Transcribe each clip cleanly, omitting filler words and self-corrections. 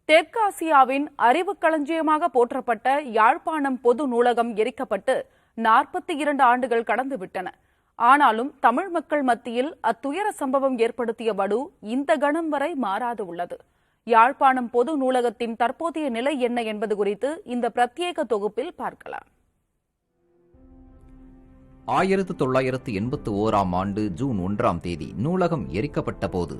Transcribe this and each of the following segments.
தெற்காசியாவின் அறிவு களஞ்சியமாக போற்றப்பட்ட யாழ்ப்பாணம் பொது நூலகம் எரிக்கப்பட்டு 42 ஆண்டுகள் கடந்துவிட்டன. ஆனாலும் தமிழ் மக்கள் மத்தியில் அத்துயர சம்பவம் ஏற்படுத்திய வடு இந்த கணம் வரை மாறாது உள்ளது. யாழ்ப்பாணம் பொது நூலகத்தின் தற்போதைய நிலை என்ன என்பது குறித்து இந்த பிரத்யேக தொகுப்பில் பார்க்கலாம். 1981ஆம் ஆண்டு ஜூன் 1ஆம் தேதி நூலகம் எரிக்கப்பட்ட போது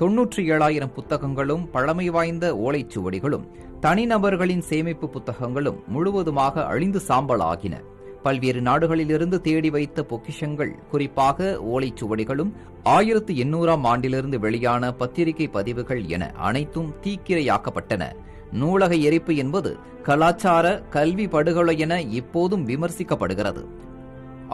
97,000 புத்தகங்களும் பழமை வாய்ந்த ஓலைச்சுவடிகளும் தனிநபர்களின் சேமிப்பு புத்தகங்களும் முழுவதுமாக அழிந்து சாம்பல் ஆகின. பல்வேறு நாடுகளிலிருந்து தேடி வைத்த பொக்கிஷங்கள், குறிப்பாக ஓலைச்சுவடிகளும் 1800ஆம் ஆண்டிலிருந்து வெளியான பத்திரிகை பதிவுகள் என அனைத்தும் தீக்கிரையாக்கப்பட்டன. நூலக எரிப்பு என்பது கலாச்சார கல்வி படுகொலை என இப்போதும் விமர்சிக்கப்படுகிறது.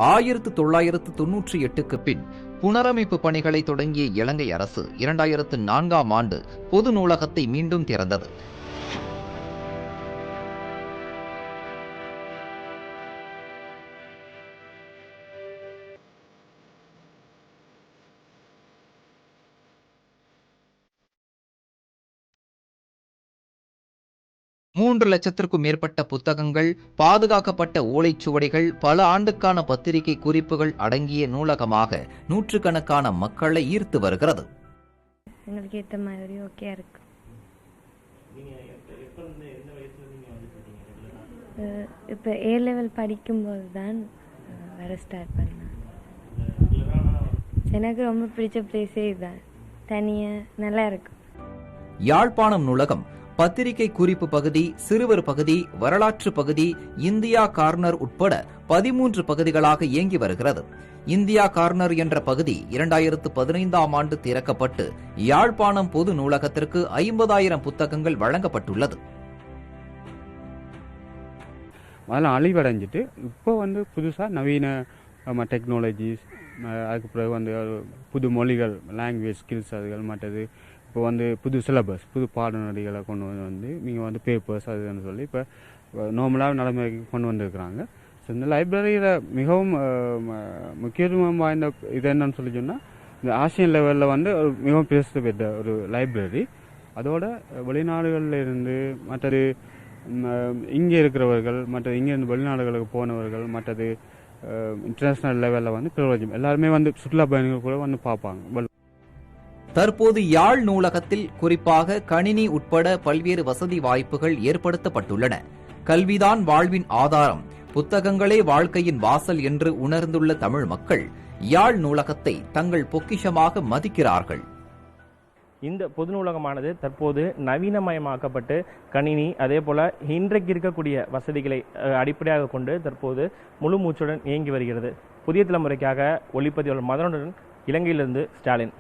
1998க்கு பின் புனரமைப்பு பணிகளை தொடங்கிய இலங்கை அரசு 2004ஆம் ஆண்டு பொது நூலகத்தை மீண்டும் திறந்தது. மூன்று லட்சத்திற்கும் மேற்பட்ட புத்தகங்கள், பாதுகாக்கப்பட்ட ஓலைச்சுவடிகள், பல ஆண்டுக்கான பத்திரிகை குறிப்புகள் அடங்கிய நூலகமாக நூற்றுக்கணக்கான மக்களை ஈர்த்து வருகிறது. எங்களுக்கு ஏற்ற மாதிரி ஓகே இருக்கு. இப்போ A லெவல் படிக்கும்போது தான் வர ஸ்டார்ட் பண்ணேன். எனக்கு ரொம்ப பிடிச்ச பிளேஸே இதுதான். தனியாக நல்லா இருக்கு. யாழ்ப்பாணம் நூலகம் பத்திரிகை குறிப்பு பகுதி, சிறுவர் பகுதி, வரலாற்று பகுதி, இந்தியா கார்னர் உட்பட 13 பகுதிகளாக இயங்கி வருகிறது. இந்தியா கார்னர் என்ற பகுதி 2015ஆம் ஆண்டு திறக்கப்பட்டு யாழ்ப்பாணம் பொது நூலகத்திற்கு 50,000 புத்தகங்கள் வழங்கப்பட்டுள்ளது. அதெல்லாம் அழிவடைஞ்சிட்டு இப்போ புதுசாக நவீன டெக்னாலஜிஸ், அதுக்கு பிறகு புது மொழிகள், லாங்குவேஜ் ஸ்கில்ஸ், அதுகள் மற்றது இப்போ புது சிலபஸ், புது பாடநெறிகளை கொண்டு நீங்கள் பேப்பர்ஸ் அதுன்னு சொல்லி இப்போ நார்மலாக நடைமுறைக்கு கொண்டு வந்திருக்கிறாங்க. ஸோ இந்த லைப்ரரியில் மிகவும் முக்கியத்துவம் வாய்ந்த இது என்னன்னு சொல்லி சொன்னால், இந்த ஆசியன் லெவலில் மிகவும் பிரசித்தி பெற்ற ஒரு லைப்ரரி. அதோட வெளிநாடுகளில் இருந்து மற்றது இங்கே இருக்கிறவர்கள், மற்றது இங்கேருந்து வெளிநாடுகளுக்கு போனவர்கள், மற்றது இன்டர்நேஷ்னல் லெவலில் பிரயோஜனம் எல்லாருமே சுற்றுலா பயணிகள் கூட பார்ப்பாங்க. தற்போது யாழ் நூலகத்தில் குறிப்பாக கணினி உட்பட பல்வேறு வசதி வாய்ப்புகள் ஏற்படுத்தப்பட்டுள்ளன. கல்விதான் வாழ்வின் ஆதாரம், புத்தகங்களே வாழ்க்கையின் வாசல் என்று உணர்ந்துள்ள தமிழ் மக்கள் யாழ் நூலகத்தை தங்கள் பொக்கிஷமாக மதிக்கிறார்கள். இந்த பொது நூலகமானது தற்போது நவீனமயமாக்கப்பட்டு கணினி, அதே போல இன்றைக்கு இருக்கக்கூடிய வசதிகளை அடிப்படையாக கொண்டு தற்போது முழு மூச்சுடன் இயங்கி வருகிறது. புதிய தலைமுறைக்காக ஒளிப்பதிவாளர் மதனுடன் இலங்கையிலிருந்து ஸ்டாலின்.